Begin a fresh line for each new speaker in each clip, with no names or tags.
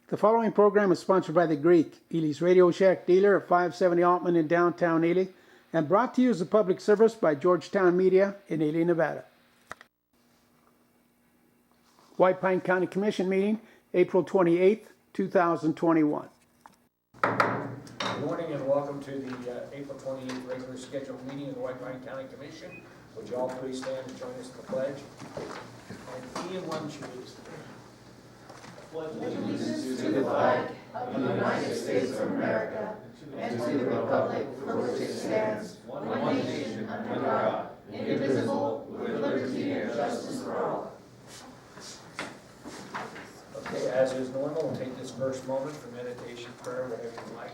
The following program is sponsored by The Greek, Ely's Radio Shack dealer at 570 Altman in downtown Ely, and brought to you as a public service by Georgetown Media in Ely, Nevada. White Pine County Commission meeting, April 28th, 2021.
Good morning and welcome to the April 28th regular scheduled meeting of the White Pine County Commission. Would you all please stand and join us in the pledge? And Ian, why don't you lead us?
Allegiance to the flag of the United States of America and to the republic for which it stands, one nation under God, indivisible, with liberty and justice for all.
Okay, as is normal, we'll take this first moment for meditation, prayer, whatever you like.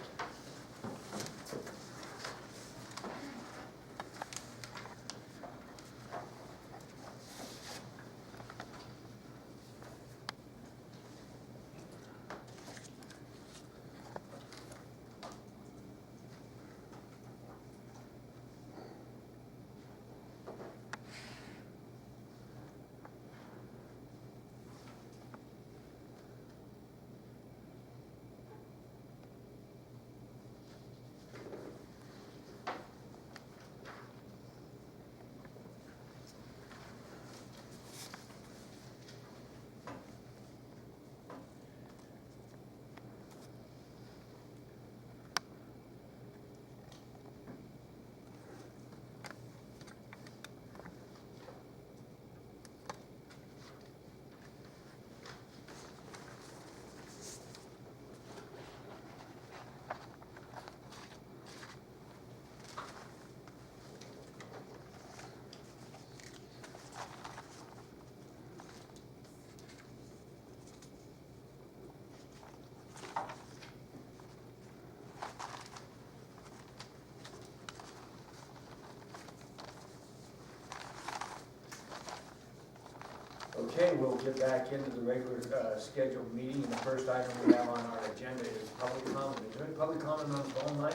Okay, we'll get back into the regular scheduled meeting. And the first item we have on our agenda is public comment. Is there any public comment on the phone line?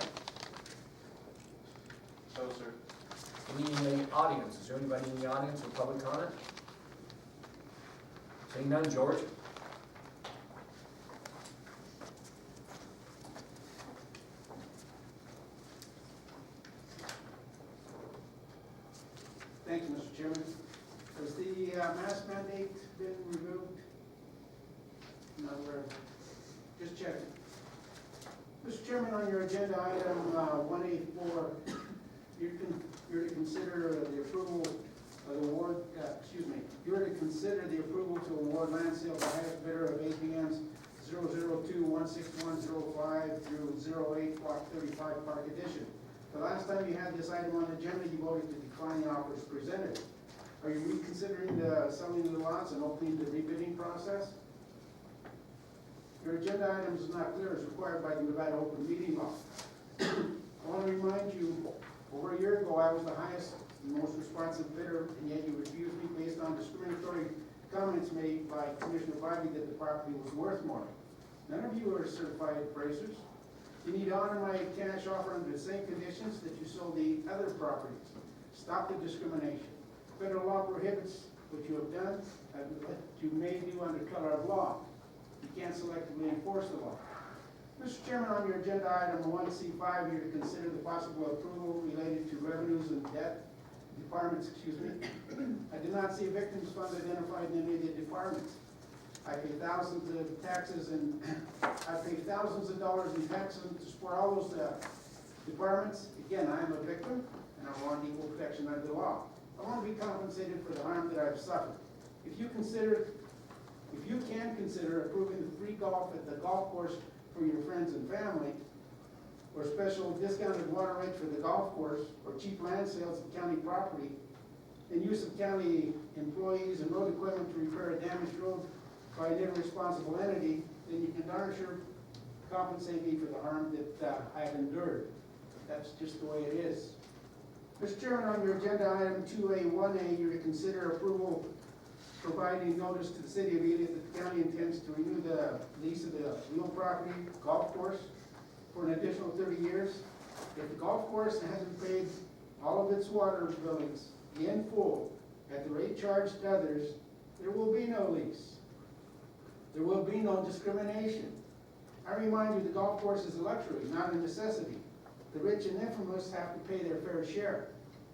No, sir.
Any in the audience? Is there anybody in the audience with public comment? Seeing none, George?
Thank you, Mr. Chairman. Has the mask mandate been removed? No, we're just checking. Mr. Chairman, on your agenda item 1A4, you're to consider the approval of the award, you're to consider the approval to award land sale to highest bidder of APMs 002-16105 through 08 Block 35 Park Edition. The last time you had this item on the agenda, you voted to decline the offers presented. Are you reconsidering the selling of the lots and opening the rebidding process? Your agenda item is not clear as required by the Nevada Open Meeting Law. I want to remind you, over a year ago, I was the highest and most responsive bidder, and yet you refused me based on discriminatory comments made by Commissioner Bybee that the property was worth more. None of you are certified appraisers. You need to honor my cash offer under the same conditions that you sold the other properties. Stop the discrimination. Federal law prohibits what you have done and what you may do under color of law. You can't selectively enforce the law. Mr. Chairman, on your agenda item 1C5, you're to consider the possible approval related to revenues and debt departments, I did not see a victims fund identified in any of the departments. I pay thousands of taxes and I pay thousands of dollars in taxes to support all those departments. Again, I am a victim and I want equal protection under the law. I want to be compensated for the harm that I've suffered. If you can consider approving the free golf at the golf course for your friends and family, or special discounted water rates for the golf course, or cheap land sales of county property, and use of county employees and road equipment to repair a damaged road by an irresponsible entity, then you can darn sure compensate me for the harm that I've endured. That's just the way it is. Mr. Chairman, on your agenda item 2A1A, you're to consider approval providing notice to the city of Ely that the county intends to renew the lease of the real property golf course for an additional 30 years. If the golf course hasn't paid all of its water billings in full at the rate charged to others, there will be no lease. There will be no discrimination. I remind you, the golf course is a luxury, not a necessity. The rich and infamous have to pay their fair share.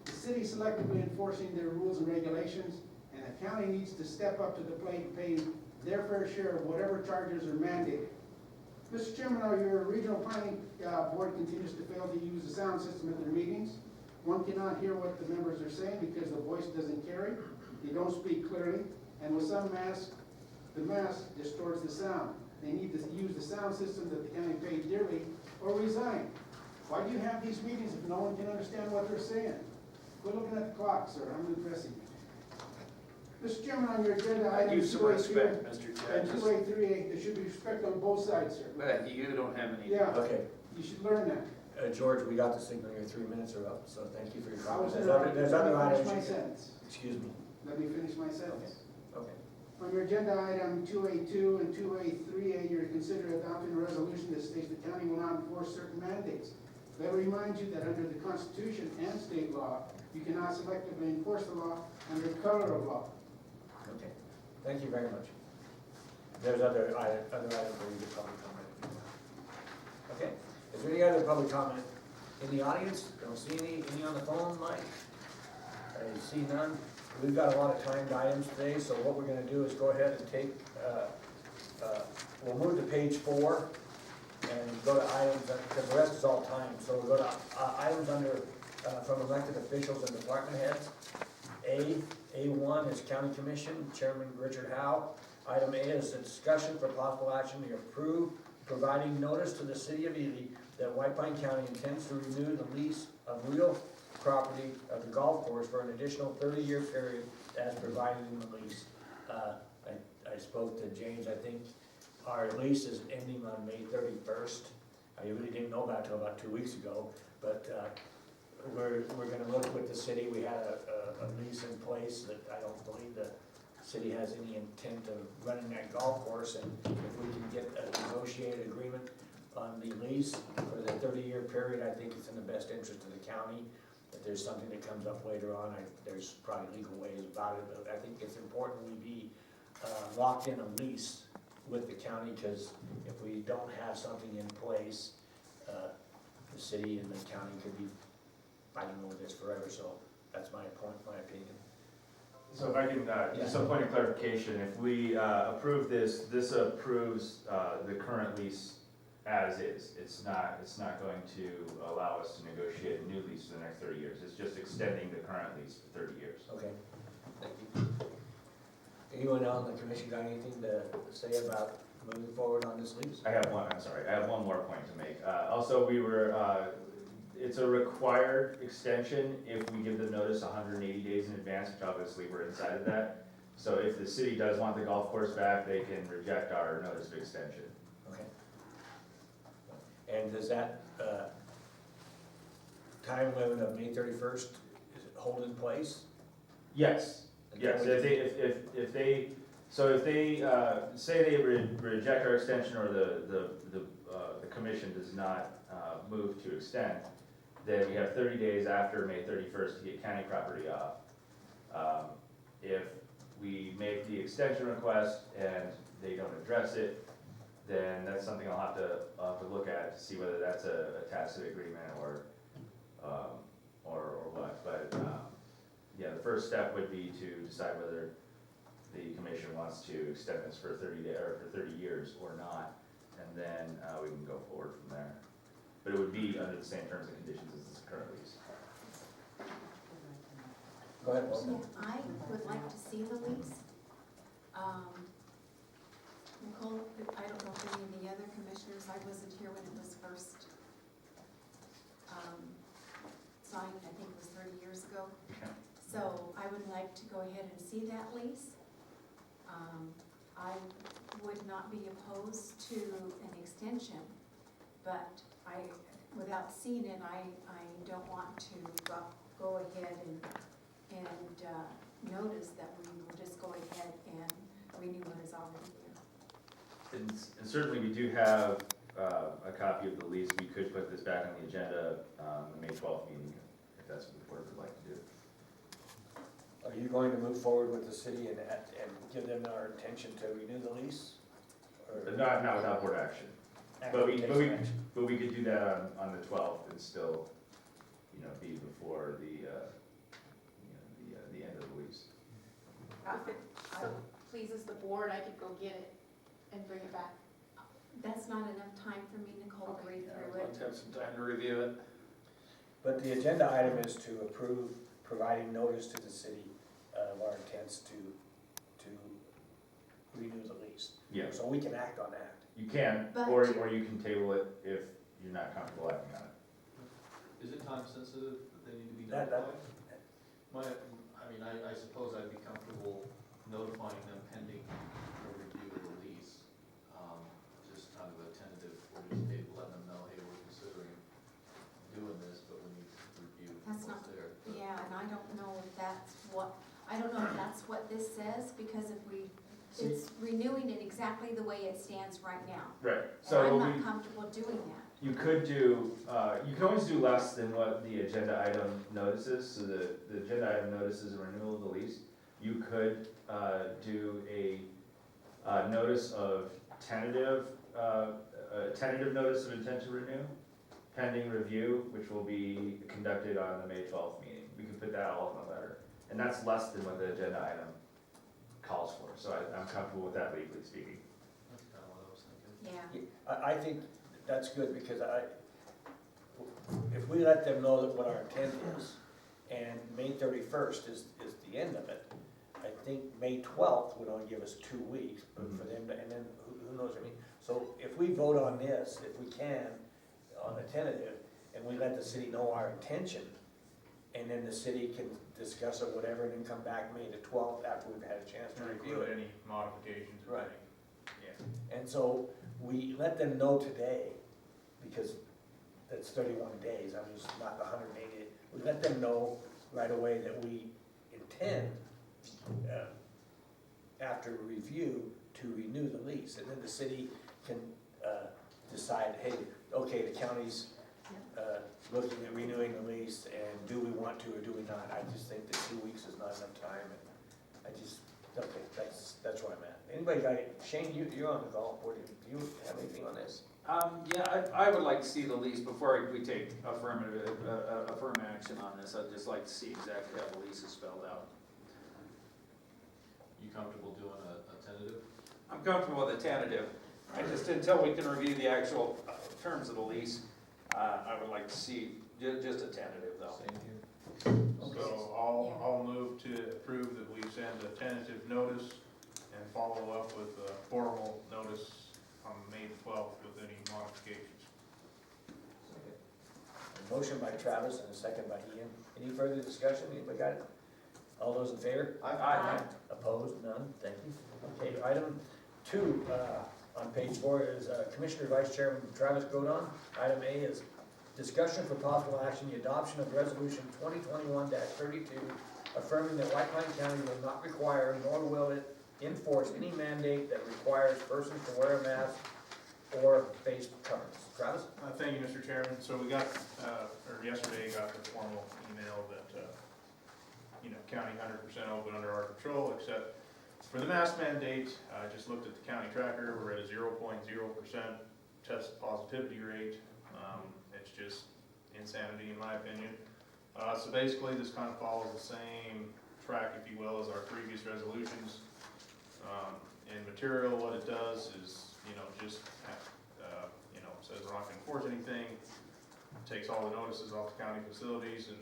The city selectively enforcing their rules and regulations, and the county needs to step up to the plate and pay their fair share of whatever charges are mandated. Mr. Chairman, your regional planning board continues to fail to use the sound system at their meetings. One cannot hear what the members are saying because the voice doesn't carry. They don't speak clearly, and with some masks, the mask distorts the sound. They need to use the sound system that the county paid dearly or resign. Why do you have these meetings if no one can understand what they're saying? Quit looking at the clock, sir, I'm addressing you. Mr. Chairman, on your agenda,
I
item
do some
2A3
respect, Mr.
and
Judge,
2A3A, there should be respect on both sides, sir.
but you don't have any.
Yeah,
Okay,
you should learn that.
George, we got the signal, your 3 minutes are up, so thank you for your
I was
comments.
interrupted.
There's other
Let me
items.
finish my
you can-
sentence.
Excuse me.
Let me finish my sentence.
Okay.
On your agenda item 2A2 and 2A3A, you're to consider adopting a resolution that states the county will not enforce certain mandates. Let me remind you that under the Constitution and state law, you cannot selectively enforce the law under color of law.
Okay, thank you very much. There's other items where you get public comment if you want. Okay, is there any other public comment in the audience? Don't see any on the phone, Mike? I see none. We've got a lot of timed items today, so what we're gonna do is go ahead and take, we'll move to page 4 and go to items, because the rest is all timed, so we'll go to items under, from elected officials and department heads. A1 is County Commission, Chairman Richard Howe. Item A is a discussion for possible action to approve providing notice to the city of Ely that White Pine County intends to renew the lease of real property of the golf course for an additional 30-year period as provided in the lease. I spoke to James, I think our lease is ending on May 31st. I really didn't know that till about 2 weeks ago, but we're gonna look with the city. We had a lease in place that I don't believe the city has any intent of running that golf course, and if we can get a negotiated agreement on the lease for the 30-year period, I think it's in the best interest of the county. If there's something that comes up later on, there's probably legal ways about it, but I think it's important we be locked in a lease with the county, because if we don't have something in place, the city and the county could be fighting over this forever, so that's my opinion.
So if I can, just a point of clarification, if we approve this, this approves the current lease as is. It's not going to allow us to negotiate a new lease for the next 30 years. It's just extending the current lease for 30 years.
Okay, thank you. Anyone on the commission got anything to say about moving forward on this lease?
I have one more point to make. Also, it's a required extension if we give the notice 180 days in advance, which obviously we're inside of that. So if the city does want the golf course back, they can reject our notice of extension.
Okay. And does that time limit of May 31st, is it hold in place?
Yes. Yes, if they say they reject our extension, or the commission does not move to extend, then we have 30 days after May 31st to get county property off. If we make the extension request and they don't address it, then that's something I'll have to look at to see whether that's a tacit agreement or what. But yeah, the first step would be to decide whether the commission wants to extend this for 30 years or not, and then we can go forward from there. But it would be under the same terms and conditions as this current lease.
Go ahead,
Yeah,
Walter.
I would like to see the lease. Nicole, I don't know if any of the other commissioners, I wasn't here when it was first signed, I think it was 30 years ago.
Okay.
So I would like to go ahead and see that lease. I would not be opposed to an extension, but without seeing it, I don't want to go ahead and notice that we will just go ahead and renew what is already there.
And certainly we do have a copy of the lease. We could put this back on the agenda, the May 12th meeting, if that's what the board would like to do.
Are you going to move forward with the city and give them our intention to renew the lease? Or
But not without board action.
after
But
we
we,
take
but
some
we,
action.
but we could do that on the 12th and still, be before the, the end of the lease.
If it pleases the board, I could go get it and bring it back.
That's not enough time for me, Nicole, to read through it.
Let's have some time to review it.
But the agenda item is to approve providing notice to the city of our intents to renew the lease.
Yeah,
So we can act on that.
you can,
But-
or you can table it if you're not comfortable acting on it.
Is it time sensitive that they need to be
That-
notified? I suppose I'd be comfortable notifying them pending a review of the lease. Just kind of a tentative, we're just letting them know, hey, we're considering doing this, but we need to review
That's
what's
not-
there.
Yeah, and I don't know if that's what, I don't know if that's what this says, because if we, it's renewing it exactly the way it stands right now.
Right,
And
so
I'm
we,
not comfortable doing that.
you could do, you can always do less than what the agenda item notices, so the agenda item notices a renewal of the lease. You could, do a notice of tentative, tentative notice of intent to renew, pending review, which will be conducted on the May 12th meeting. We could put that all in the letter, and that's less than what the agenda item calls for, so I'm comfortable with that legally speaking.
That's kind of what I was thinking.
Yeah,
I think that's good, because if we let them know that what our intent is, and May 31st is the end of it, I think May 12th would only give us 2 weeks, but for them to, and then who knows, so if we vote on this, if we can, on the tentative, and we let the city know our intention, and then the city can discuss it, whatever, and then come back May the 12th after we've had a chance to review it.
any modifications
or anything. And so we let them know today, because that's 31 days, it's not the 180. We let them know right away that we intend, after review, to renew the lease. And then the city can decide, hey, okay, the county's looking at renewing the lease, and do we want to or do we not? I just think that 2 weeks is not enough time, and okay, that's where I'm at. Anybody got it? Shane, you're on the golf board, do you have anything on this?
Yeah, I would like to see the lease before we take affirm action on this. I'd just like to see exactly how the lease is spelled out.
You comfortable doing a tentative?
I'm comfortable with a tentative. I just, until we can review the actual terms of the lease, I would like to see just a tentative though.
Same here.
So I'll move to approve that we send a tentative notice and follow up with a formal notice on May 12th with any modifications.
A motion by Travis and a second by Ian. Any further discussion? Anybody got it? All those in favor?
Aye.
Opposed? None? Thank you. Okay, item 2 on page 4 is Commissioner Vice Chairman Travis Godon. Item A is discussion for possible action, the adoption of resolution 2021-32, affirming that White Pine County will not require nor will it enforce any mandate that requires persons to wear a mask or face coverings. Travis?
Thank you, Mr. Chairman. So we got, or yesterday got the formal email that, county 100% open under our control, except for the mask mandate. I just looked at the county tracker, we're at a 0.0% test positivity rate. It's just insanity in my opinion. So basically this kind of follows the same track, if you will, as our previous resolutions. In material, what it does is, just, says we're not gonna enforce anything, takes all the notices off the county facilities and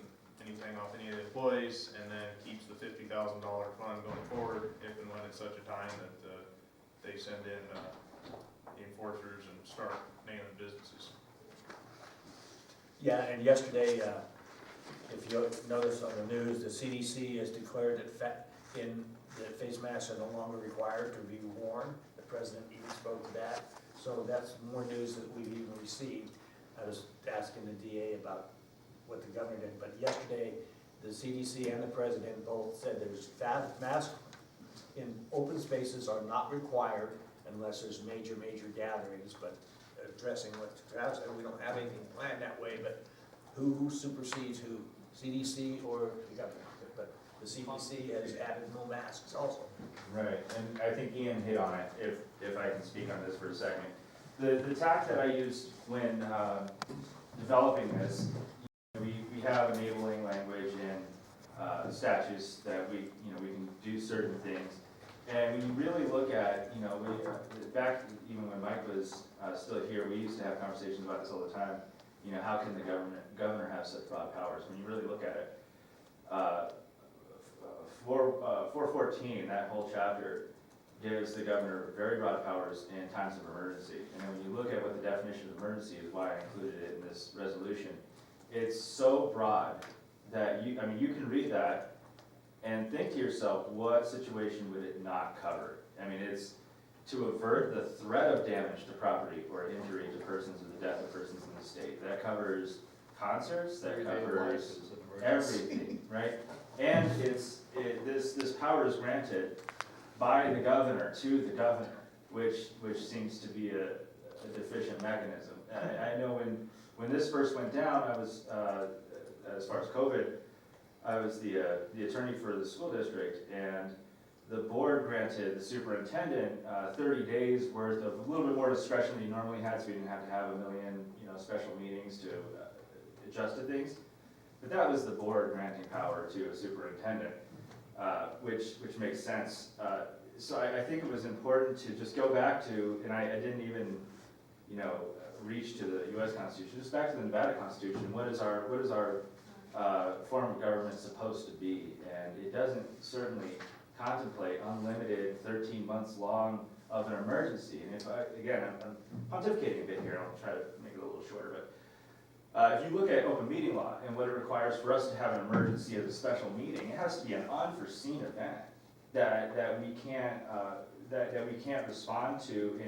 anything off any of the employees, and then keeps the $50,000 fund going forward if and when it's such a time that they send in the enforcers and start nailing businesses.
Yeah, and yesterday, if you notice on the news, the CDC has declared that that face masks are no longer required to be worn. The president even spoke to that. So that's more news that we've even received. I was asking the DA about what the governor did, but yesterday, the CDC and the president both said there's masks in open spaces are not required unless there's major gatherings, but addressing what Travis said, we don't have anything planned that way, but who supersedes who, CDC or the governor? But the CDC has added no masks also.
Right, and I think Ian hit on it, if I can speak on this for a second. The tact that I used when developing this, we have enabling language in statutes that we can do certain things. And when you really look at, back even when Mike was still here, we used to have conversations about this all the time. How can the governor have such broad powers? When you really look at it, 414, that whole chapter, gives the governor very broad powers in times of emergency. And then when you look at what the definition of emergency is, why I included it in this resolution, it's so broad that you can read that and think to yourself, what situation would it not cover? I mean, it's to avert the threat of damage to property or injury to persons or the death of persons in the state. That covers concerts, that covers everything, right? And this power is granted by the governor to the governor, which seems to be a deficient mechanism. I know when this first went down, I was, as far as COVID, I was the attorney for the school district, and the board granted the superintendent 30 days worth of a little bit more discretion than you normally had, so we didn't have to have a million special meetings to adjust to things. But that was the board granting power to a superintendent, which makes sense. So I think it was important to just go back to, and I didn't even reach to the U.S. Constitution, just back to the Nevada Constitution. What is our form of government supposed to be? And it doesn't certainly contemplate unlimited 13 months long of an emergency. And if I'm pontificating a bit here, I'll try to make it a little shorter, but if you look at open meeting law and what it requires for us to have an emergency as a special meeting, it has to be an unforeseen event that we can't respond to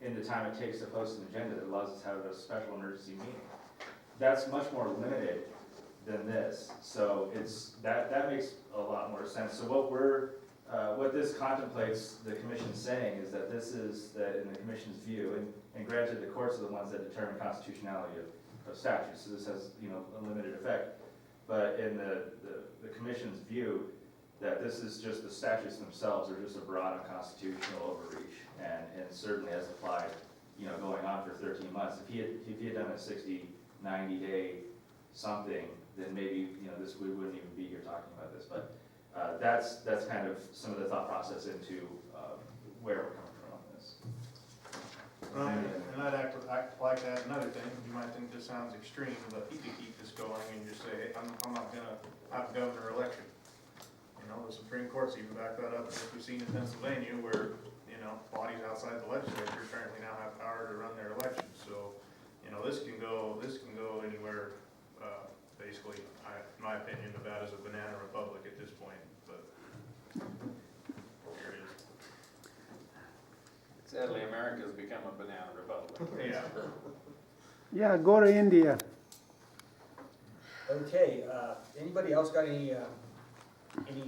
in the time it takes to post an agenda that allows us to have a special emergency meeting. That's much more limited than this. So that makes a lot more sense. So what this contemplates the commission saying is that this is that in the commission's view, and granted the courts are the ones that determine constitutionality of statutes, so this has a limited effect. But in the commission's view, that this is just the statutes themselves are just a broad unconstitutional overreach, and certainly as applied, going on for 13 months. If he had done a 60, 90-day something, then maybe we wouldn't even be here talking about this. But that's kind of some of the thought process into where we're coming from on this.
And I'd act like that. Another thing, you might think this sounds extreme, but you could keep this going and just say, hey, I'm not gonna have a governor election. The Supreme Court's even backed that up, as we've seen in Pennsylvania, where bodies outside the legislature apparently now have power to run their elections. So this can go anywhere. Basically, in my opinion, Nevada's a banana republic at this point. But here it is.
Sadly, America's become a banana republic.
Yeah.
Yeah, go to India.
Okay, anybody else got any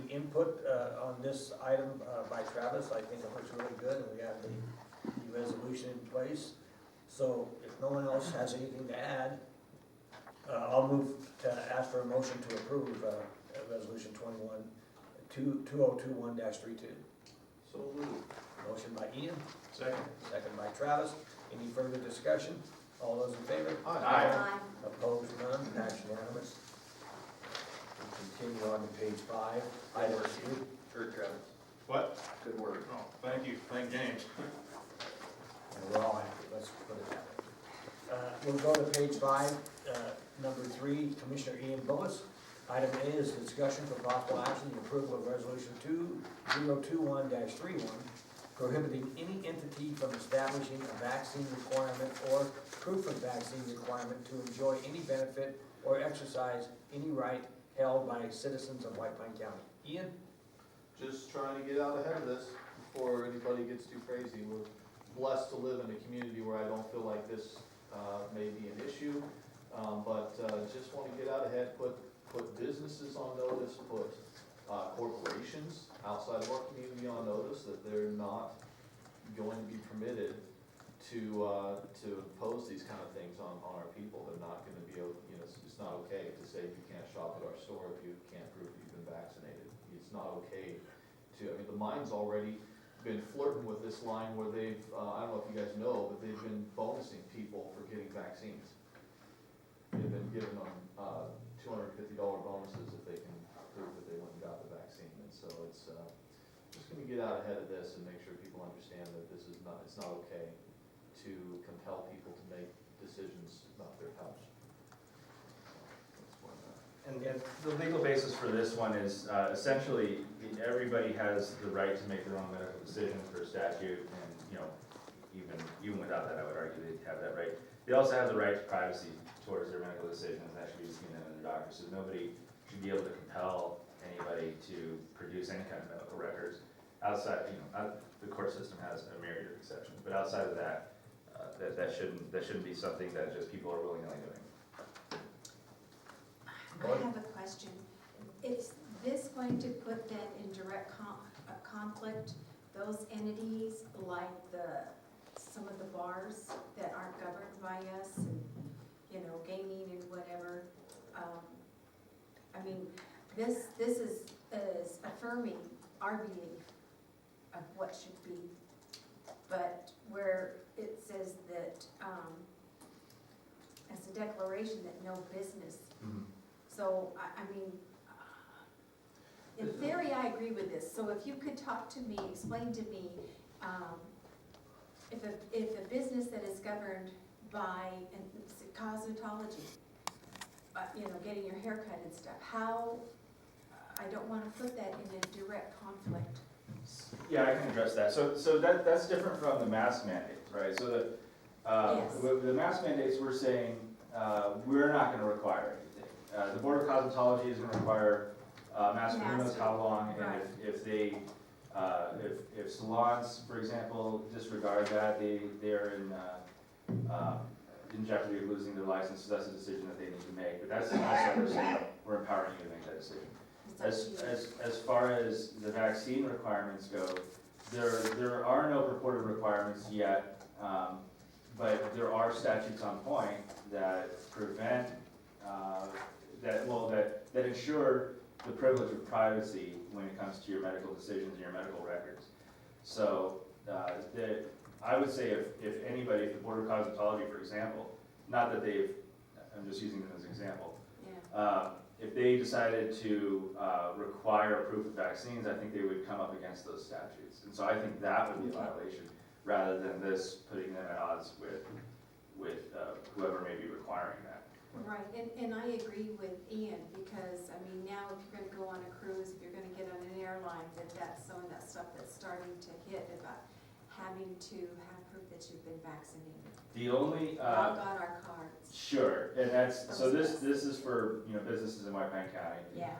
input on this item by Travis? I think it looks really good, and we have the resolution in place. So if no one else has anything to add, I'll move to ask for a motion to approve resolution 2021-32.
So moved.
Motion by Ian,
Second.
second by Travis. Any further discussion? All those in favor?
Aye.
Opposed, none, passed unanimous. We continue on to page 5. Item C.
Sure, Travis.
What?
Good work.
Oh, thank you. Thank James.
And we're all happy, let's put it that way. We'll go to page 5, number 3, Commissioner Ian Bullis. Item A is discussion for possible action, the approval of resolution 2021-31, prohibiting any entity from establishing a vaccine requirement or proof of vaccine requirement to enjoy any benefit or exercise any right held by citizens of White Pine County. Ian?
Just trying to get out ahead of this before anybody gets too crazy. We're blessed to live in a community where I don't feel like this may be an issue, but just want to get out ahead, put businesses on notice, put corporations outside of our community on notice that they're not going to be permitted to impose these kind of things on our people. They're not going to be, it's not okay to say you can't shop at our store if you can't prove that you've been vaccinated. It's not okay to, the mine's already been flirting with this line where they've, I don't know if you guys know, but they've been bonusing people for getting vaccines. They've been giving them, $250 bonuses if they can prove that they went and got the vaccine. And so it's, just gonna get out ahead of this and make sure people understand that this is not, it's not okay to compel people to make decisions about their health. That's one,
And the legal basis for this one is essentially, everybody has the right to make their own medical decisions per statute, and, even without that, I would argue they have that right. They also have the right to privacy towards their medical decisions, that should be between them and their doctor, so nobody should be able to compel anybody to produce any kind of medical records outside, the court system has a myriad of exceptions, but outside of that, that shouldn't be something that just people are willy-nilly doing.
I have a question. Is this going to put then in direct conflict those entities like some of the bars that aren't governed by us and, gaming and whatever? I mean, this is affirming our belief of what should be, but where it says that, as a declaration that no business. So, I mean, in theory, I agree with this. So if you could talk to me, explain to me, if a business that is governed by cosmetology, getting your hair cut and stuff, how, I don't want to put that in a direct conflict.
Yeah, I can address that. So that's different from the mask mandates, right? So
Yes.
with the mask mandates, we're saying, we're not gonna require anything. The Board of Cosmetology is gonna require masks for who knows how long, and
Right.
if they, if salons, for example, disregard that, they're in jeopardy of losing their license, so that's a decision that they need to make. But that's what we're saying, we're empowering you to make that decision. As far as the vaccine requirements go, there are no purported requirements yet, but there are statutes on point that prevent, that ensure the privilege of privacy when it comes to your medical decisions and your medical records. So, I would say if anybody, if the Board of Cosmetology, for example, not that I'm just using them as an example,
Yeah.
if they decided to require proof of vaccines, I think they would come up against those statutes. And so I think that would be a violation, rather than this putting them at odds with whoever may be requiring that.
Right, and I agree with Ian, because, I mean, now if you're gonna go on a cruise, if you're gonna get on an airline, that's some of that stuff that's starting to hit about having to have proof that you've been vaccinated.
The only,
We all got our cards.
sure, and that's, so this is for, businesses in White Pine County.
Yeah,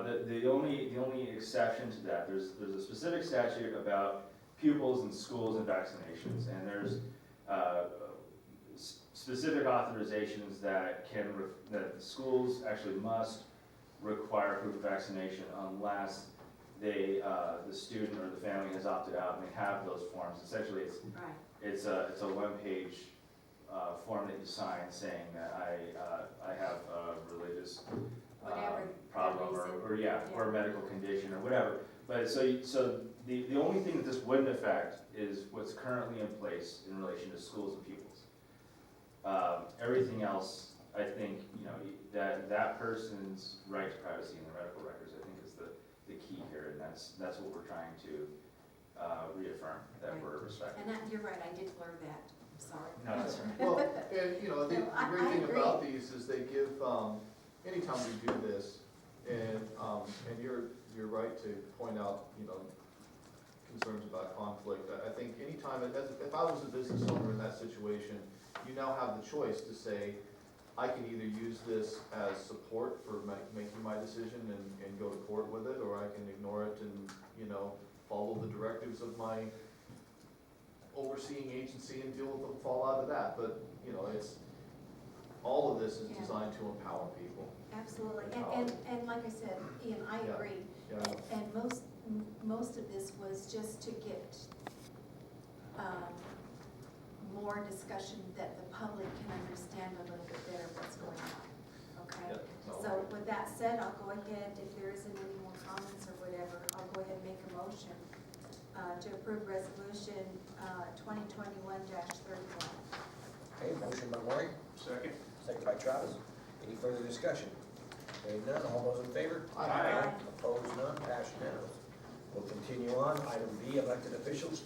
The only exception to that, there's a specific statute about pupils in schools and vaccinations, and there's specific authorizations that that schools actually must require proof of vaccination unless the student or the family has opted out and they have those forms. Essentially,
right.
it's a one-page form that you sign saying that I have a religious
Whatever
problem
the reason.
or a medical condition or whatever. But so the only thing that this wouldn't affect is what's currently in place in relation to schools and pupils. Everything else, I think, that person's right to privacy in their medical records, I think, is the key here, and that's what we're trying to reaffirm, that we're respecting.
And you're right, I did blur that, I'm sorry.
No, that's all right.
Well, and, the
No, I
great thing
agree.
about these is they give, anytime we do this, and you're right to point out, concerns about conflict. I think anytime, if I was a business owner in that situation, you now have the choice to say, I can either use this as support for making my decision and go to court with it, or I can ignore it and, follow the directives of my overseeing agency and deal with the fallout of that. But, all of this is
Yeah.
designed to empower people.
Absolutely, and like I said, Ian, I
Yeah.
agree.
Yeah.
And most of this was just to get more discussion that the public can understand a little bit better what's going on, okay?
Yep.
So with that said, I'll go ahead, if there isn't any more comments or whatever, I'll go ahead and make a motion to approve resolution 2021-31.
Okay, motion by Lori,
Second.
second by Travis. Any further discussion? Hearing none, all those in favor?
Aye.
Opposed, none, passed unanimous. We'll continue on. Item B, elected officials.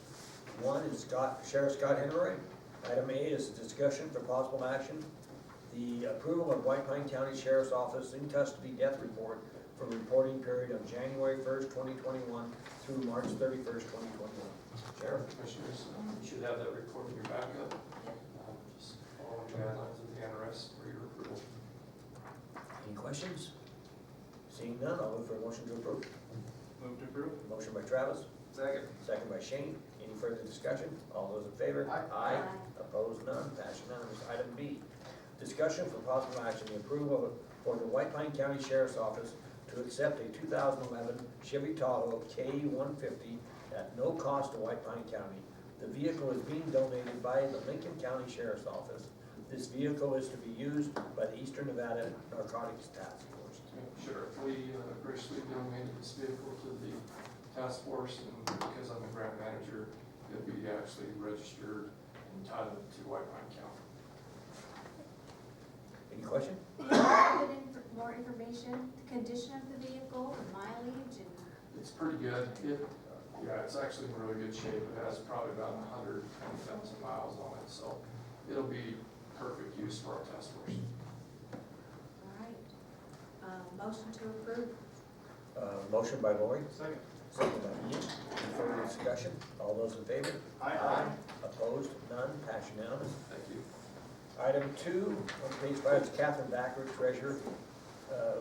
One is Sheriff Scott Henry. Item A is a discussion for possible action. The approval of White Pine County Sheriff's Office in custody death report for reporting period of January 1st, 2021 through March 31st, 2021. Sheriff?
Commissioners, you should have that report in your backup. Just following guidelines of the NRS for your approval.
Any questions? Seeing none, I'll look for a motion to approve.
Move to approve.
Motion by Travis,
Second.
second by Shane. Any further discussion? All those in favor?
Aye.
Opposed, none, passed unanimous. Item B, discussion for possible action, the approval for the White Pine County Sheriff's Office to accept a 2011 Chevy Tahoe K150 at no cost to White Pine County. The vehicle is being donated by the Lincoln County Sheriff's Office. This vehicle is to be used by the Eastern Nevada Narcotics Task Force.
Sure, we graciously donated this vehicle to the task force, and because I'm the grant manager, it'll be actually registered and entitled to White Pine County.
Any question?
More information, the condition of the vehicle, the mileage, and
It's pretty good. Yeah, it's actually in really good shape. It has probably about 120,000 miles on it, so it'll be perfect use for our task force.
all right. Motion to approve.
Motion by Lori,
Second.
second by Ian. Any further discussion? All those in favor? Opposed, none, passed unanimous.
Thank you.
Item 2, on page 5, is Catherine Backer, treasurer.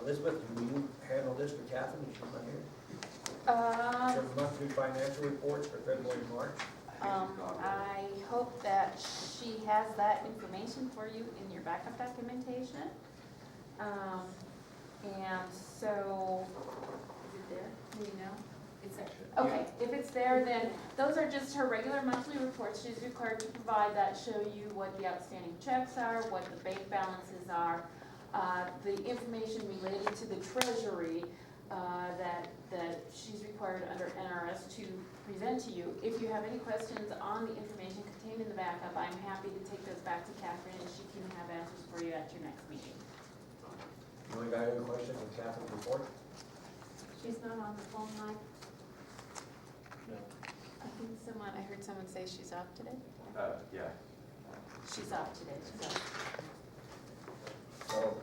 Elizabeth, will you handle this for Catherine, if she's not here? Your monthly financial reports for February and March.
I hope that she has that information for you in your backup documentation. And so, is it there? Do you know? It's there. Okay, if it's there, then those are just her regular monthly reports. She's required to provide that show you what the outstanding checks are, what the bank balances are, the information related to the treasury that she's required under NRS to present to you. If you have any questions on the information contained in the backup, I'm happy to take those back to Catherine and she can have answers for you at your next meeting.
Anyone got any questions on Catherine's report?
She's not on the phone line.
No.
I heard someone say she's off today?
Yeah.
She's off today, so.
So,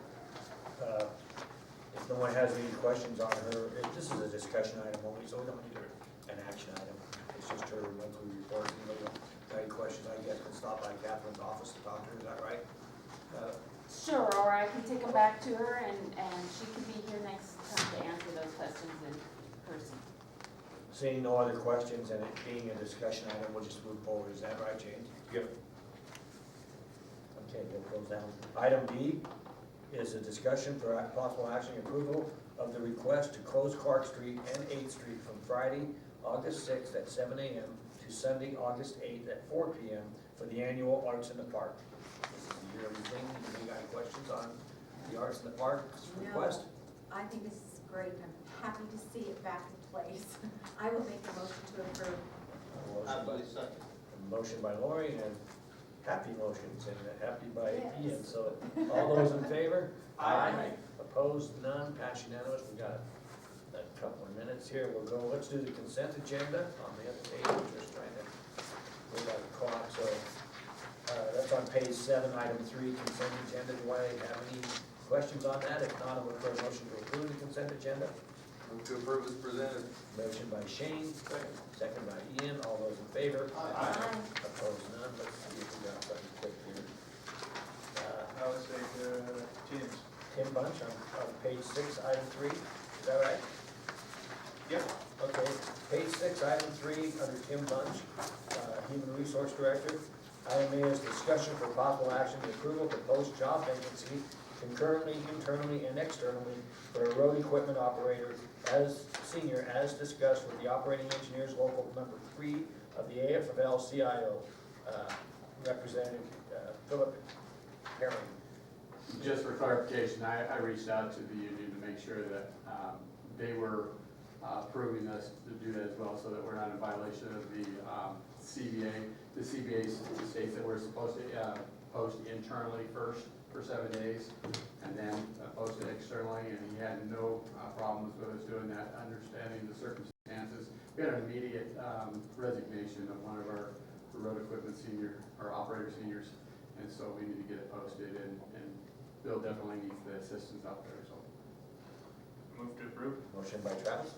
if no one has any questions on her, this is a discussion item only, so we don't need an action item. It's just her monthly report. You know, got any questions, I guess, can stop by Catherine's office to talk to her, is that right?
Sure, or I can take them back to her and she can be here next time to answer those questions in person.
Seeing no other questions and it being a discussion item, we'll just move forward. Is that right, James?
Yep.
Okay, we'll close down. Item B is a discussion for possible action approval of the request to close Clark Street and 8th Street from Friday, August 6th at 7 a.m. to Sunday, August 8th at 4 p.m. for the annual Arts in the Park. This is the yearly thing. Anybody got any questions on the Arts in the Park request?
No, I think this is great. I'm happy to see it back in place. I will make a motion to approve.
A motion by Lori and happy motions and happy by
Yes.
Ian. So all those in favor?
Aye.
Opposed, none, passed unanimous. We got a couple of minutes here. We'll go, let's do the consent agenda on the other page. We're just trying to, we got a clock, so, that's on page 7, item 3, consent agenda. Do I have any questions on that? If not, I'll look for a motion to approve the consent agenda.
Move to approve as presented.
Motion by Shane, second by Ian. All those in favor?
Aye.
Opposed, none. Let's see if we got something quick here.
I would say Tim's.
Tim Bunch on page 6, item 3. Is that right?
Yep.
Okay, page 6, item 3, under Tim Bunch, Human Resource Director. Item A is discussion for possible action, the approval to post job vacancy concurrently, internally, and externally for a road equipment operator as senior, as discussed with the operating engineers local number 3 of the AFL-CIO, Representative Philip Herring.
Just for clarification, I reached out to the union to make sure that they were approving us to do that as well, so that we're not in violation of the CBA. The CBA states that we're supposed to post internally first for 7 days, and then post it externally, and he had no problems with us doing that, understanding the circumstances. We had an immediate resignation of one of our road equipment our operator seniors, and so we need to get it posted, and Bill definitely needs the assistance out there, so.
Move to approve.
Motion by Travis,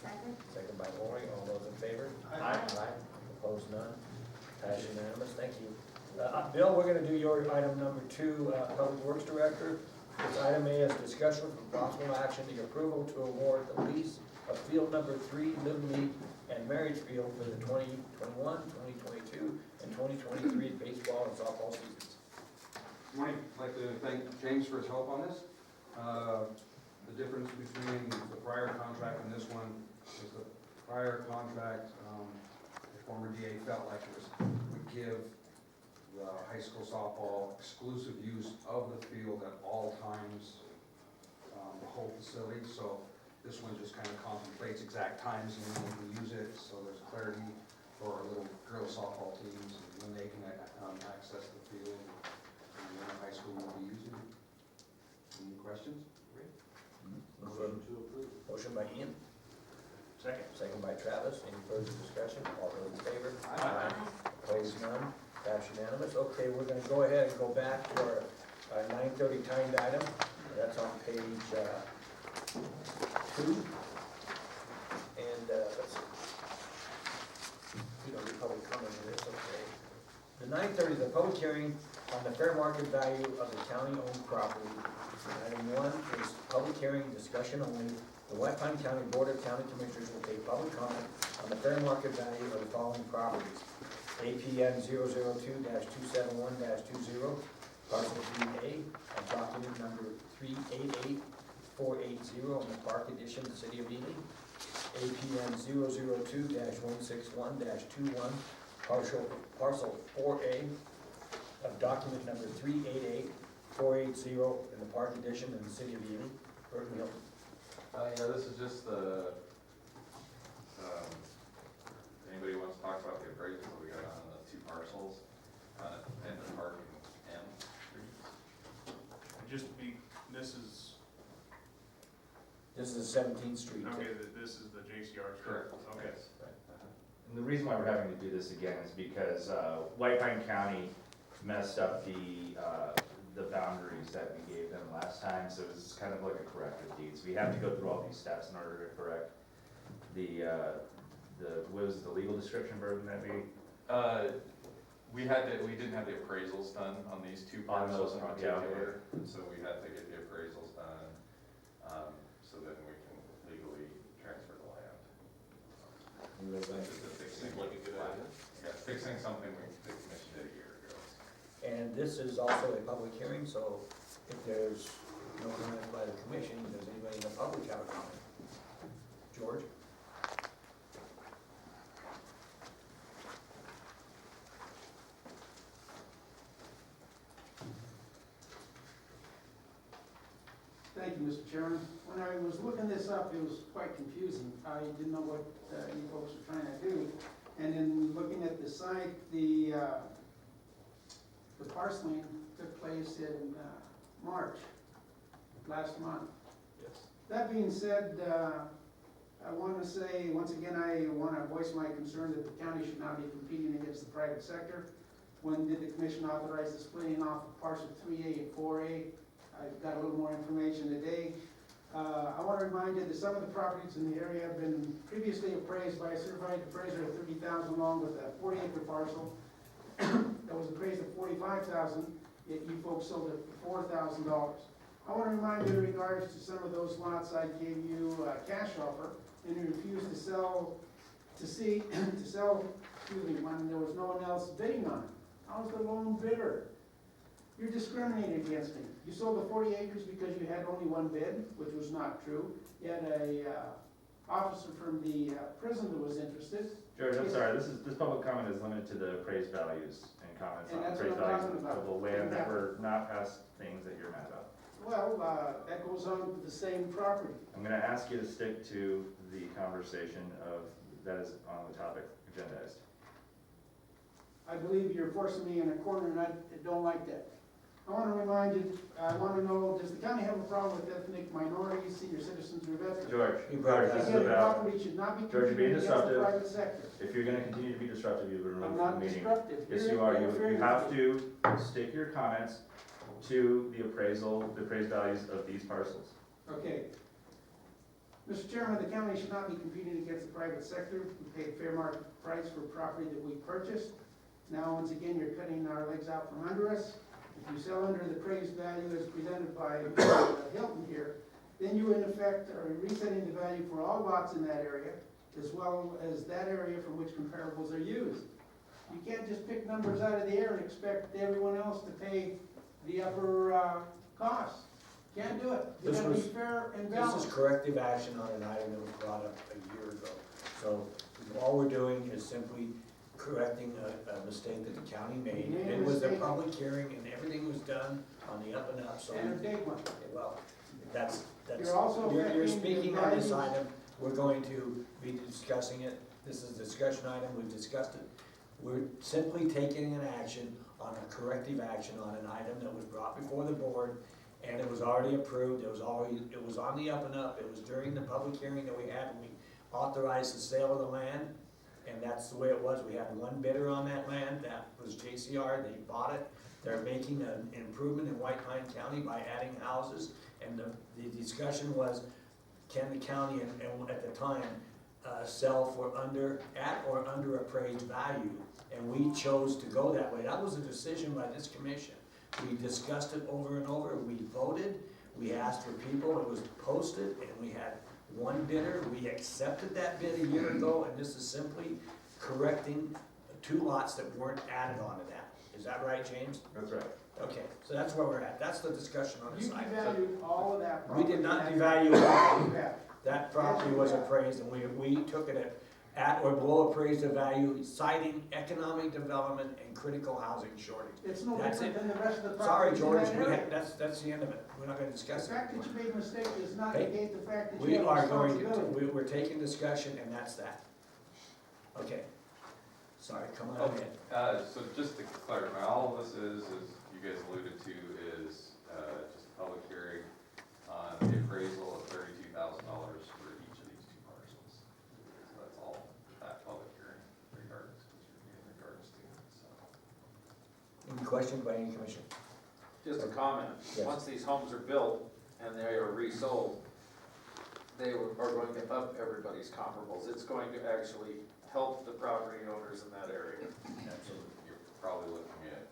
Second?
second by Lori, all those in favor?
Aye.
Opposed, none, passed unanimous, thank you. Bill, we're gonna do your item number 2, Public Works Director. This item A is discussion for possible action, the approval to award the lease of field number 3, Little League and Marriage Field for the 2021, 2022, and 2023 baseball and softball seasons.
Good morning. I'd like to thank James for his help on this. The difference between the prior contract and this one is the prior contract, the former DA felt like it would give the high school softball exclusive use of the field at all times, the whole facility. So this one just kind of contemplates exact times and when they can use it, so there's clarity for our little girls softball teams and when they can access the field and when the high school will be using it. Any questions?
Motion
to approve.
Motion by Ian,
Second.
second by Travis, any further discussion, all those in favor?
Aye.
Opposed, none, passed unanimous. Okay, we're gonna go ahead and go back to our 9:30 timed item, that's on page 2. And, let's see. We don't do public comment on this, okay. The 9:30 is a public hearing on the fair market value of the county-owned property. Item 1 is public hearing, discussion only. The White Pine County Board of County Commissioners will take public comment on the fair market value of the following properties. APN 002-271-20, parcel 3A, and document number 388480 in the Park Edition, the City of Ely. APN 002-161-21, parcel 4A, of document number 388480 in the Park Edition in the City of Ely. Burton Hilton.
Yeah, this is just the, anybody wants to talk about the appraisal that we got on the 2 parcels, at Penn Park and M Street.
Just to be, this is,
17th Street.
okay, this is the JCR.
Correct.
Okay.
Yes, right.
And the reason why we're having to do this again is because White Pine County messed up the boundaries that we gave them last time, so it's kind of like a corrective deed. So we have to go through all these steps in order to correct the what was the legal description version that we?
We didn't have the appraisals done on these 2
On those,
parcels in
yeah,
particular, and so we had to get the appraisals done, so then we can legally transfer the land. So this is fixing, yeah, fixing something the commission did a year ago.
And this is also a public hearing, so if there's no comment by the commission, does anybody in the public have a comment? George?
Thank you, Mr. Chairman. When I was looking this up, it was quite confusing. I didn't know what you folks were trying to do. And in looking at the site, the parceling took place in March, last month.
Yes.
That being said, I want to say, once again, I want to voice my concern that the county should not be competing against the private sector. When did the commission authorize the splitting off of parcel 3A and 4A? I've got a little more information today. I want to remind you that some of the properties in the area have been previously appraised by a certified appraiser at $30,000, along with a 40-acre parcel that was appraised at $45,000, yet you folks sold it for $4,000. I want to remind you in regards to some of those lots, I gave you a cash offer, and you refused to sell, excuse me, when there was no one else bidding on it. I was the lone bidder. You're discriminating against me. You sold the 40 acres because you had only one bid, which was not true. You had a officer from the prison that was interested.
George, I'm sorry, this public comment is limited to the appraised values and comments
And
on
that's
appraised
what I'm
values
talking about.
of the land that were not past things that you're mad about.
Well, that goes on with the same property.
I'm gonna ask you to stick to the conversation of, that is on the topic agendized.
I believe you're forcing me in a corner and I don't like that. I want to remind you, I want to know, does the county have a problem with ethnic minorities, senior citizens, or veterans?
George,
You brought it
George,
up.
this is
Again,
about,
property should not be
George, you're being
competing against the
disruptive.
private sector.
if you're gonna continue to be disruptive, you've been
I'm
removed
not
from the meeting.
disruptive.
Yes,
You're
you are.
interfering
You
with
have
me.
to stick your comments to the appraised values of these parcels.
Okay. Mr. Chairman, the county should not be competing against the private sector. We pay a fair market price for property that we purchased. Now, once again, you're cutting our legs out from under us. If you sell under the appraised value as presented by Hilton here, then you in effect are resetting the value for all lots in that area, as well as that area from which comparables are used. You can't just pick numbers out of the air and expect everyone else to pay the upper costs. Can't do it. You
This
gotta be
was-
fair and
This
balanced.
is corrective action on an item that was brought up a year ago. So all we're doing is simply correcting a mistake that the county made.
You made a
It was a
mistake.
public hearing and everything was done on the up and up, so,
And a big one.
well, that's,
You're also
you're
affecting the
speaking on this
values.
item. We're going to be discussing it. This is a discussion item, we've discussed it. We're simply taking an action on a corrective action on an item that was brought before the board, and it was already approved, it was on the up and up, it was during the public hearing that we had, when we authorized the sale of the land, and that's the way it was. We had one bidder on that land, that was JCR, they bought it. They're making an improvement in White Pine County by adding houses, and the discussion was, can the county, and at the time, sell for at or under appraised value? And we chose to go that way. That was a decision by this commission. We discussed it over and over, we voted, we asked for people, it was posted, and we had one bidder. We accepted that bid a year ago, and this is simply correcting two lots that weren't added onto that. Is that right, James?
That's right.
Okay, so that's where we're at. That's the discussion on
You
this item.
devalued all of that
We
property.
did not
That's
devalue
what
it.
you have.
That property was appraised, and we took it at or below appraised value, citing economic development and critical housing shortage.
It's no
That's
different than the rest of the
Sorry,
properties in
George,
that area.
that's the end of it. We're not gonna
The
discuss it.
fact that you made a mistake does not
Hey,
negate the fact that
We
you have
are going
responsibility.
to, we're taking discussion, and that's that. Okay. Sorry, come on ahead.
So just to clarify, all of this is, as you guys alluded to, is just a public hearing on the appraisal of $32,000 for each of these two parcels. So that's all that public hearing regards to, so.
Any questions by any commissioner?
Just a comment,
Yes.
once these homes are built and they are resold, they are going to up everybody's comparables. It's going to actually help the property owners in that area.
Absolutely.
You're probably looking at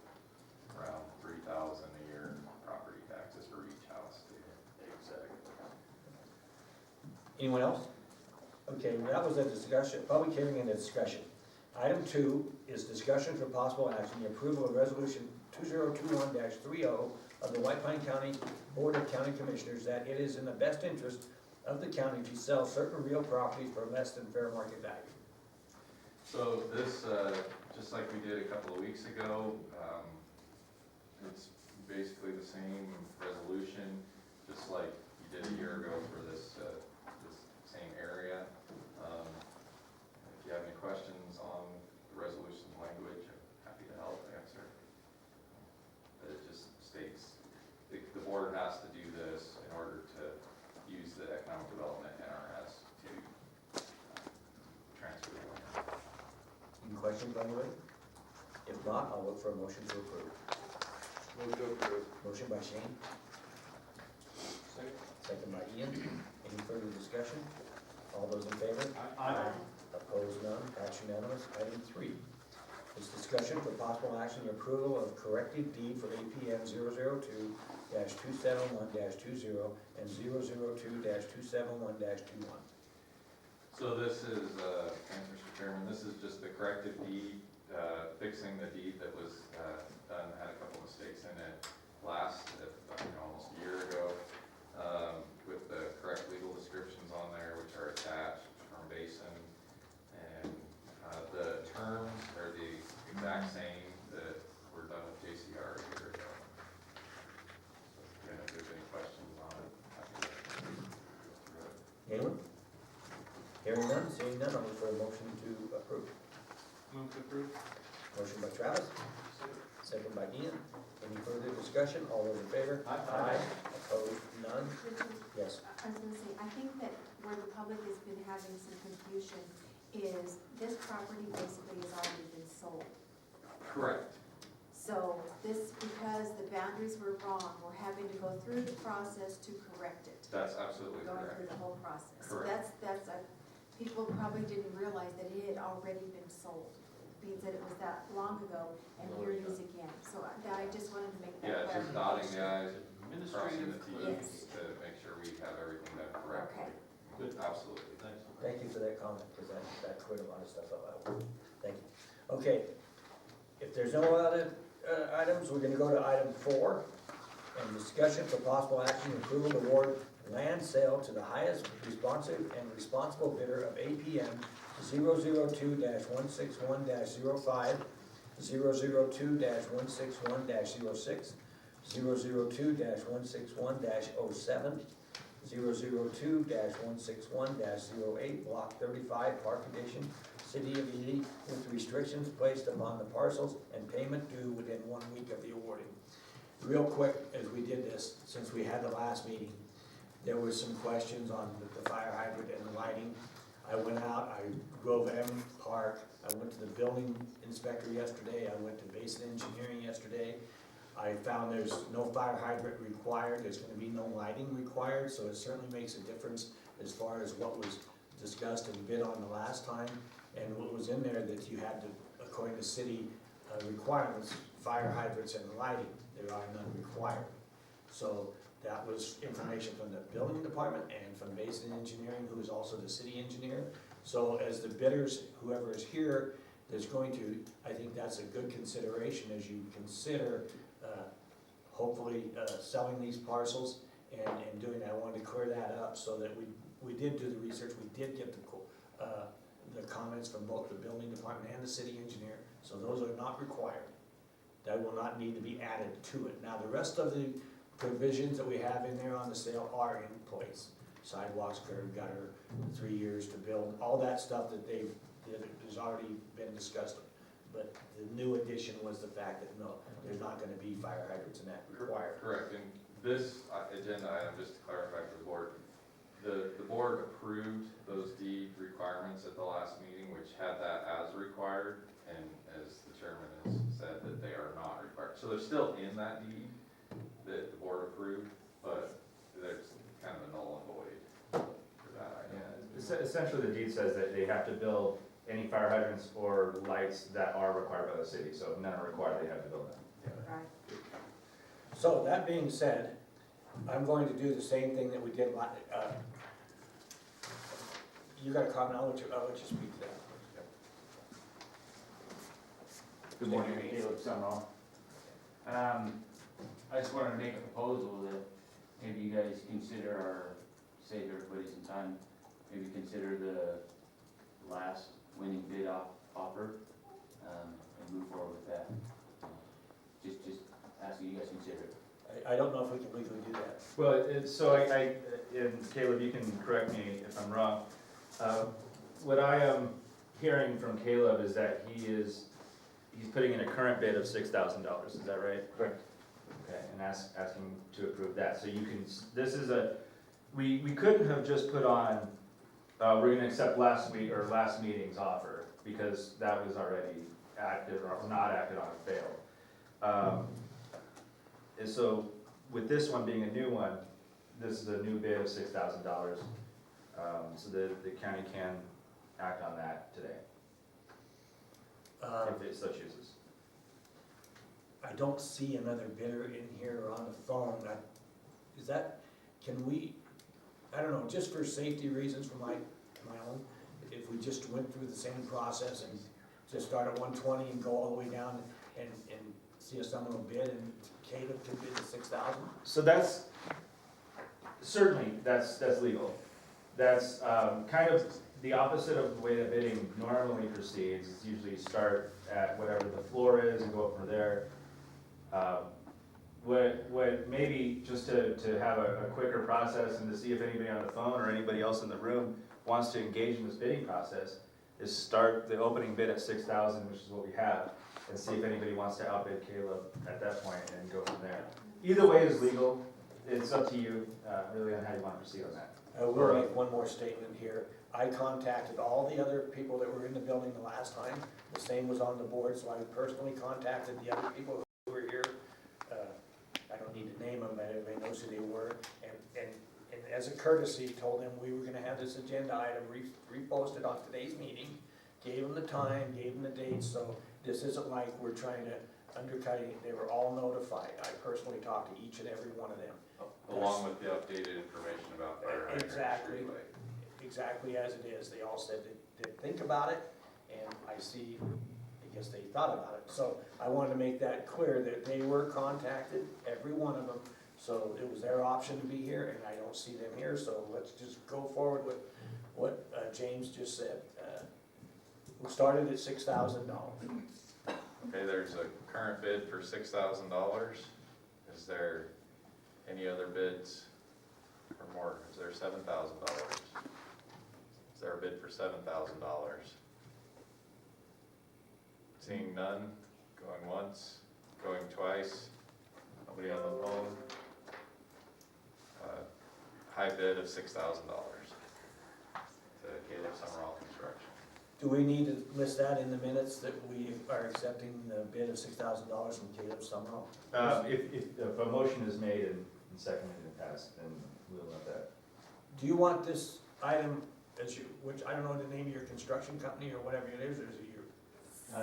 around $3,000 a year in property taxes for each house.
Exactly.
Anyone else? Okay, well, that was a discussion, public hearing and a discussion. Item 2 is discussion for possible action, the approval of resolution 2021-30 of the White Pine County Board of County Commissioners that it is in the best interest of the county to sell certain real properties for less than fair market value.
So this, just like we did a couple of weeks ago, it's basically the same resolution, just like you did a year ago for this, this same area. If you have any questions on the resolution language, I'm happy to help answer. But it just states, the board has to do this in order to use the economic development NRS to transfer the land.
Any questions by the way? If not, I'll look for a motion to approve. Motion by Shane, second by Ian. Any further discussion? All those in favor? Opposed, none, passed unanimous. Item 3 is discussion for possible action, the approval of corrective deed for APN 002-271-20 and 002-271-21.
So this is, thanks, Mr. Chairman, this is just the corrective deed, fixing the deed that was done, had a couple mistakes in it last, almost a year ago, with the correct legal descriptions on there, which are attached, term basin, and the terms are the exact same that were done with JCR a year ago. So, again, if there's any questions
Hearing none, seeing none, I'll look for a motion to approve.
Move to approve.
Motion by Travis, second by Ian. Any further discussion? All those in favor?
Aye.
Opposed? None?
Richard,
Yes.
I was gonna say, I think that where the public has been having some confusion is this property basically has already been sold.
Correct.
So this, because the boundaries were wrong, we're having to go through the process to correct it.
That's absolutely
Going
correct.
through the whole process. So
Correct.
people probably didn't realize that it had already been sold, being that it was that long ago, and here it is again. So I just wanted to make that
Yeah, it's just dotting the
clarification.
i's, crossing
Administrative
the t's
Yes.
to make sure we have everything done correctly.
Okay.
Good.
Absolutely.
Thanks.
Thank you for that comment, because that cleared a lot of stuff up. Thank you. Okay, if there's no other items, we're gonna go to item 4. And discussion for possible action, approval to award land sale to the highest responsive and responsible bidder of APM 002-161-05, 002-161-06, 002-161-07, 002-161-08, Block 35, Park Edition, City of Ely, with restrictions placed upon the parcels and payment due within 1 week of the awarding. Real quick, as we did this, since we had the last meeting, there was some questions on the fire hydrant and the lighting. I went out, I drove M Park, I went to the building inspector yesterday, I went to Basin Engineering yesterday. I found there's no fire hydrant required, there's gonna be no lighting required, so it certainly makes a difference as far as what was discussed and bid on the last time, and what was in there that you had to, according to city requirements, fire hydrants and lighting, there are none required. So that was information from the building department and from Basin Engineering, who is also the city engineer. So as the bidders, whoever is here, there's going to, I think that's a good consideration as you consider hopefully selling these parcels and doing that. I wanted to clear that up so that we did do the research, we did get the comments from both the building department and the city engineer, so those are not required. That will not need to be added to it. Now, the rest of the provisions that we have in there on the sale are in place. Sidewalks, curb, gutter, 3 years to build, all that stuff that has already been discussed. But the new addition was the fact that no, there's not gonna be fire hydrants and that required.
Correct, and this agenda item, just to clarify for the board, the board approved those deed requirements at the last meeting, which had that as required, and as the chairman has said, that they are not required. So they're still in that deed that the board approved, but there's kind of a null and void for that item.
Yeah, essentially the deed says that they have to build any fire hydrants or lights that are required by the city, so if none are required, they have to build them.
Right.
So that being said, I'm going to do the same thing that we did you got a comment, I'll let you speak to that.
Good morning, Caleb Summerall. I just wanted to make a proposal that maybe you guys consider, or save everybody some time, maybe consider the last winning bid offer, and move forward with that. Just asking you guys to consider it.
I don't know if we can legally do that.
Well, and Caleb, you can correct me if I'm wrong. What I am hearing from Caleb is that he's putting in a current bid of $6,000, is that right?
Correct.
Okay, and asking to approve that, so you can, this is we couldn't have just put on, we're gonna accept last meeting's offer, because that was already active, or not acted on, and failed. And so, with this one being a new one, this is a new bid of $6,000, so the county can act on that today, if it so chooses.
I don't see another bidder in here or on the phone. Can we, I don't know, just for safety reasons for my own, if we just went through the same process and just start at 120 and go all the way down and see if someone will bid and Caleb could bid the 6,000?
So that's, certainly, that's legal. That's kind of the opposite of the way that bidding normally proceeds. It's usually start at whatever the floor is and go up from there. What maybe just to have a quicker process and to see if anybody on the phone or anybody else in the room wants to engage in this bidding process, is start the opening bid at 6,000, which is what we have, and see if anybody wants to outbid Caleb at that point and go from there. Either way is legal, it's up to you, really on how you want to proceed on that.
We'll make one more statement here. I contacted all the other people that were in the building the last time. The same was on the board, so I personally contacted the other people who were here. I don't need to name them, but everybody knows who they were. And as a courtesy, told them we were gonna have this agenda item reposted on today's meeting. Gave them the time, gave them the date, so this isn't like we're trying to undercut it. They were all notified. I personally talked to each and every one of them.
Along with the updated information about fire hydrant.
Exactly.
streetlight.
Exactly as it is. They all said they'd think about it, and I see, I guess they thought about it. So I wanted to make that clear that they were contacted, every one of them. So it was their option to be here, and I don't see them here, so let's just go forward with what James just said. We started at $6,000.
Okay, there's a current bid for $6,000. Is there any other bids for more? Is there $7,000? Is there a bid for $7,000? Seeing none, going once, going twice, nobody on the phone. High bid of $6,000 to Caleb Summerall Construction.
Do we need to list that in the minutes that we are accepting the bid of $6,000 from Caleb Summerall?
If a motion is made and seconded and passed, then we'll let that.
Do you want this item, which I don't know the name of your construction company or whatever it is, or is it your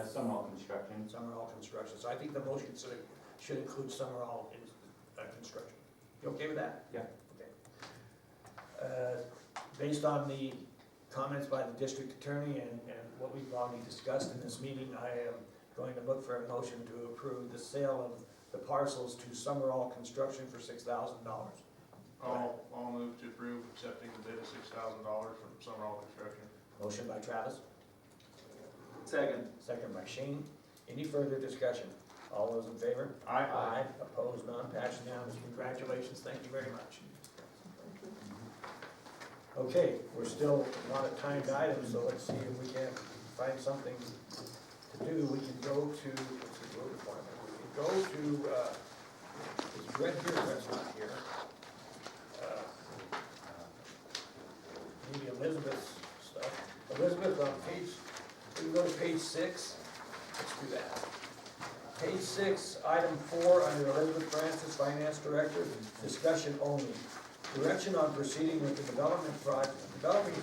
Summerall Construction.
Summerall Construction? So I think the motion should include Summerall Construction. You okay with that?
Yeah.
Okay. Based on the comments by the district attorney and what we've already discussed in this meeting, I am going to look for a motion to approve the sale of the parcels to Summerall Construction for $6,000.
I'll move to approve accepting the bid of $6,000 from Summerall Construction.
Motion by Travis,
Second.
second by Shane. Any further discussion? All those in favor?
Aye.
Opposed, none, passed unanimous. Congratulations, thank you very much. Okay, we're still on a timed item, so let's see if we can find something to do. We can go to, what's the road department? We can go to, it's red here, red's not here. Maybe Elizabeth's stuff. Elizabeth, on page, we can go to page 6. Let's do that. Page 6, item 4, under Elizabeth Francis, Finance Director, discussion only. Direction on proceeding with the developing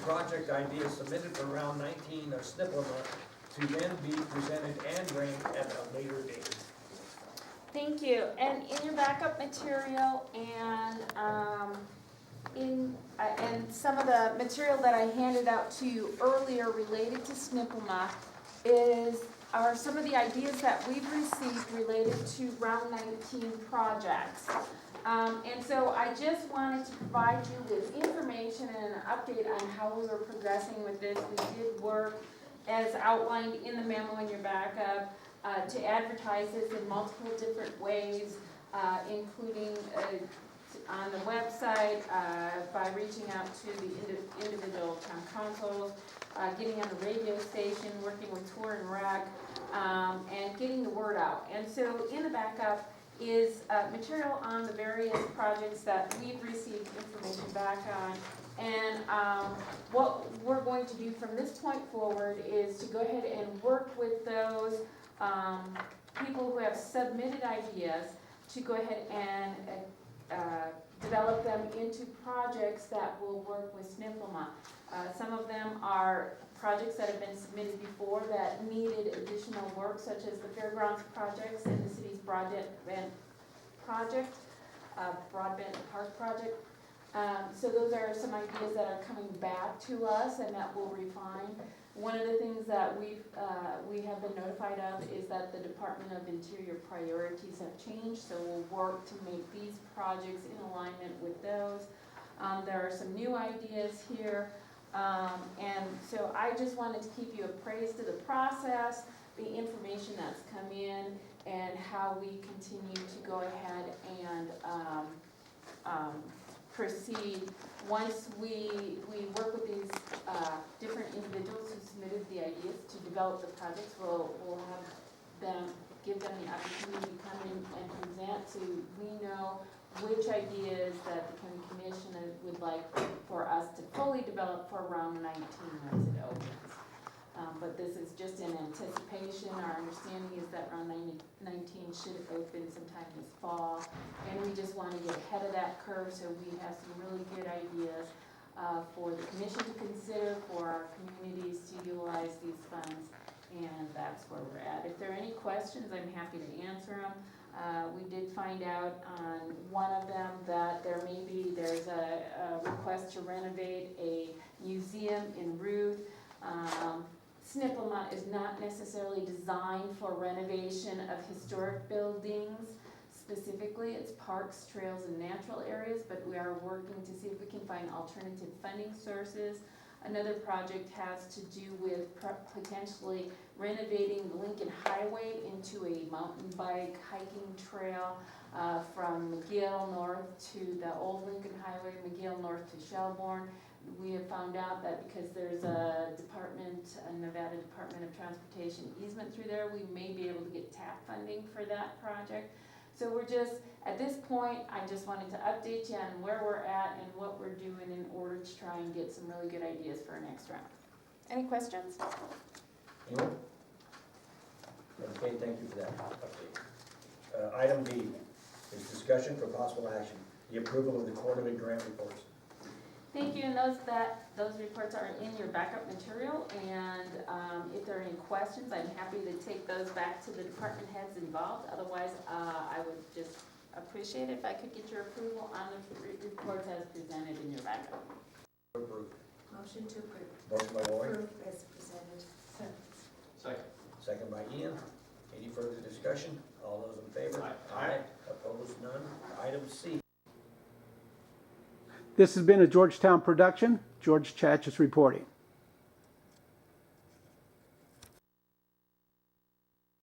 project ideas submitted for round 19 of SNPLMA to then be presented and ranked at a later date.
Thank you. And in your backup material and some of the material that I handed out to you earlier related to SNPLMA are some of the ideas that we've received related to round 19 projects. And so I just wanted to provide you with information and an update on how we were progressing with this. We did work as outlined in the memo in your backup to advertise this in multiple different ways, including on the website, by reaching out to the individual town councils, getting on the radio station, working with Tour and Rec, and getting the word out. And so in the backup is material on the various projects that we've received information back on. And what we're going to do from this point forward is to go ahead and work with those people who have submitted ideas to go ahead and develop them into projects that will work with SNPLMA. Some of them are projects that have been submitted before that needed additional work, such as the fairgrounds projects and the city's broadband project, broadband park project. So those are some ideas that are coming back to us and that we'll refine. One of the things that we have been notified of is that the Department of Interior priorities have changed, so we'll work to make these projects in alignment with those. There are some new ideas here, and so I just wanted to keep you appraised of the process, the information that's come in, and how we continue to go ahead and proceed. Once we work with these different individuals who submitted the ideas to develop the projects, we'll have them, give them the opportunity to come in and present so we know which ideas that the county commission would like for us to fully develop for round 19 once it opens. But this is just in anticipation. Our understanding is that round 19 should open sometime this fall. And we just want to get ahead of that curve so we have some really good ideas for the commission to consider, for our communities to utilize these funds. And that's where we're at. If there are any questions, I'm happy to answer them. We did find out on one of them that there's a request to renovate a museum in Ruth. SNPLMA is not necessarily designed for renovation of historic buildings. Specifically, it's parks, trails, and natural areas, but we are working to see if we can find alternative funding sources. Another project has to do with potentially renovating the Lincoln Highway into a mountain bike hiking trail from McGill north to the old Lincoln Highway, McGill north to Shelbourne. We have found out that because there's a Nevada Department of Transportation easement through there, we may be able to get TAP funding for that project. So we're just, at this point, I just wanted to update you on where we're at and what we're doing in order to try and get some really good ideas for our next round. Any questions?
Anyone? Okay, thank you for that update. Item B is discussion for possible action, the approval of the quarterly grant reports.
Thank you, and those reports are in your backup material, and if there are any questions, I'm happy to take those back to the department heads involved. Otherwise, I would just appreciate it if I could get your approval on the reports as presented in your backup.
Approved.
Motion to approve.
Motion by Lori,
Approve as presented.
Second.
second by Ian. Any further discussion? All those in favor?
Aye.
Opposed, none. Item C.
This has been a Georgetown production. George Chachis reporting.